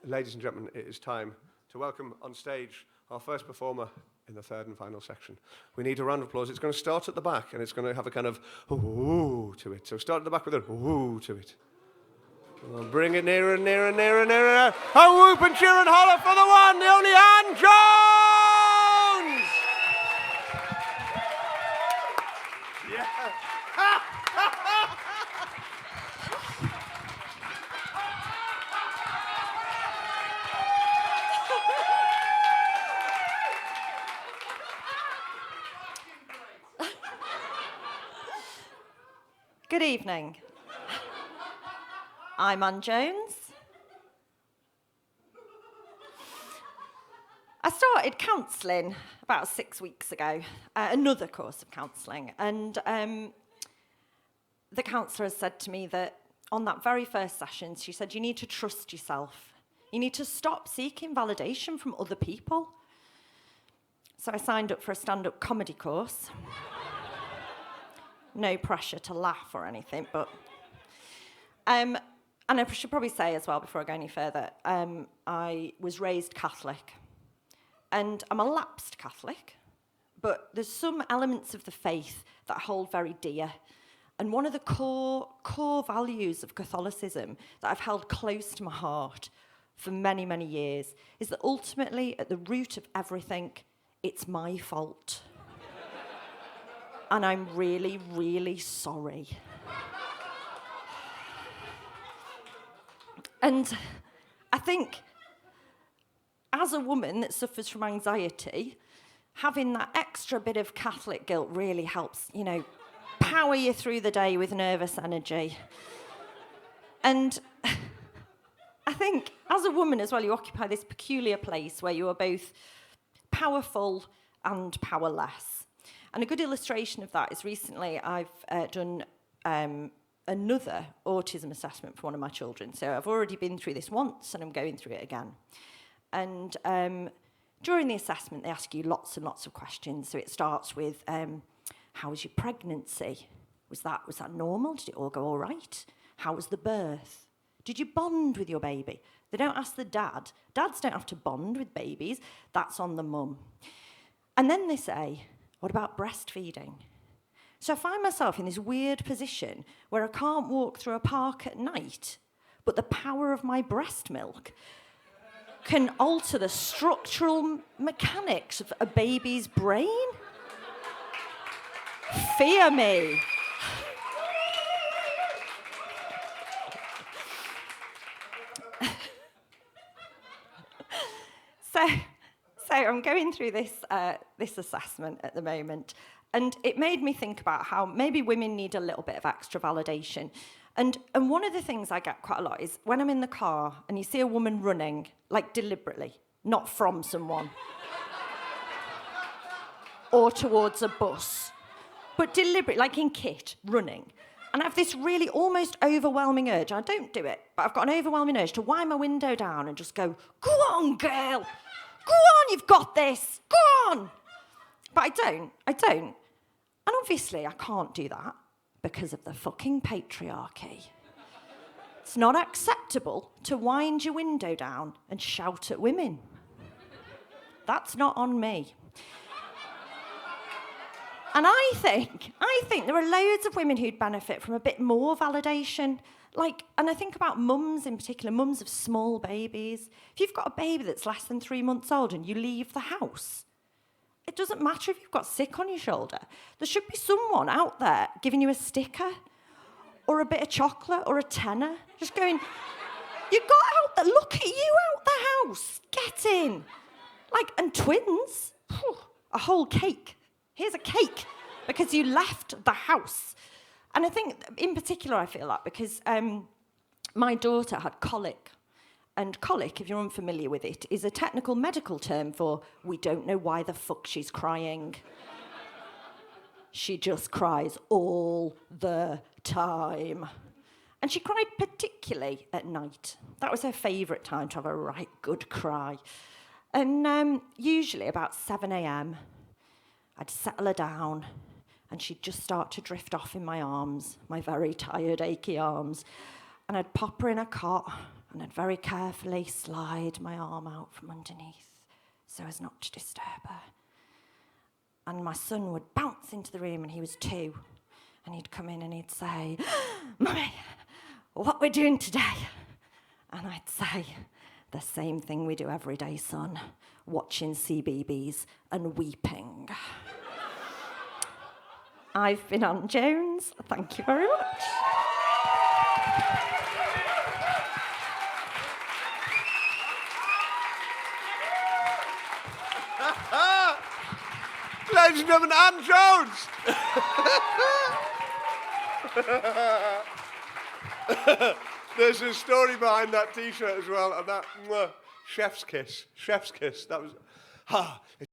Ladies and gentlemen, it is time to welcome on stage our first performer in the third and final section. We need a round of applause. It's going to start at the back, and it's going to have a kind of ooh to it. So start at the back with a ooh to it. We'll bring it nearer and nearer and nearer and nearer. A whoop and cheer and holler for the one, the only Anne Jones! Yeah. Good evening. I'm Anne Jones. I started counselling about 6 weeks ago, another course of counselling, and the counsellor has said to me that on that very first session, she said, you need to trust yourself. You need to stop seeking validation from other people. So I signed up for a stand-up comedy course. No pressure to laugh or anything, but... and I should probably say as well, before I go any further, I was raised Catholic. And I'm a lapsed Catholic, but there's some elements of the faith that I hold very dear. And one of the core values of Catholicism that I've held close to my heart for many, many years is that ultimately, at the root of everything, it's my fault. And I'm really, really sorry. And I think, as a woman that suffers from anxiety, having that extra bit of Catholic guilt really helps, power you through the day with nervous energy. And I think, as a woman as well, you occupy this peculiar place where you are both powerful and powerless. And a good illustration of that is recently I've done another autism assessment for one of my children. So I've already been through this once and I'm going through it again. And during the assessment, they ask you lots and lots of questions. So it starts with, how was your pregnancy? Was that normal? Did it all go all right? How was the birth? Did you bond with your baby? They don't ask the dad. Dads don't have to bond with babies. That's on the mum. And then they say, what about breastfeeding? So I find myself in this weird position where I can't walk through a park at night, but the power of my breast milk can alter the structural mechanics of a baby's brain. Fear me. So I'm going through this assessment at the moment, and it made me think about how maybe women need a little bit of extra validation. And one of the things I get quite a lot is when I'm in the car and you see a woman running, like deliberately, not from someone, or towards a bus, but deliberately, like in kit, running. And I have this really almost overwhelming urge. I don't do it, but I've got an overwhelming urge to wind my window down and just go, go on, girl. Go on, you've got this. Go on. But I don't. And obviously, I can't do that because of the fucking patriarchy. It's not acceptable to wind your window down and shout at women. That's not on me. And I think there are loads of women who'd benefit from a bit more validation. And I think about mums in particular, mums of small babies. If you've got a baby that's less than 3 months old and you leave the house, it doesn't matter if you've got sick on your shoulder. There should be someone out there giving you a sticker or a bit of chocolate or a tenner. Just going, you got out there, look at you out the house, get in. And twins, a whole cake. Here's a cake because you left the house. And I think, in particular, I feel that because my daughter had colic. And colic, if you're unfamiliar with it, is a technical medical term for we don't know why the fuck she's crying. She just cries all the time. And she cried particularly at night. That was her favourite time to have a right good cry. And usually about 7 a.m, I'd settle her down and she'd just start to drift off in my arms, my very tired, achy arms. And I'd pop her in a cot and I'd very carefully slide my arm out from underneath so as not to disturb her. And my son would bounce into the room, and he was 2, and he'd come in and he'd say, "Mummy, what we're doing today?" And I'd say, "The same thing we do every day, son, watching CBeebies and weeping." I've been Anne Jones. Thank you very much. Ladies and gentlemen, Anne Jones! There's a story behind that T-shirt as well, and that chef's kiss. Chef's kiss. That was...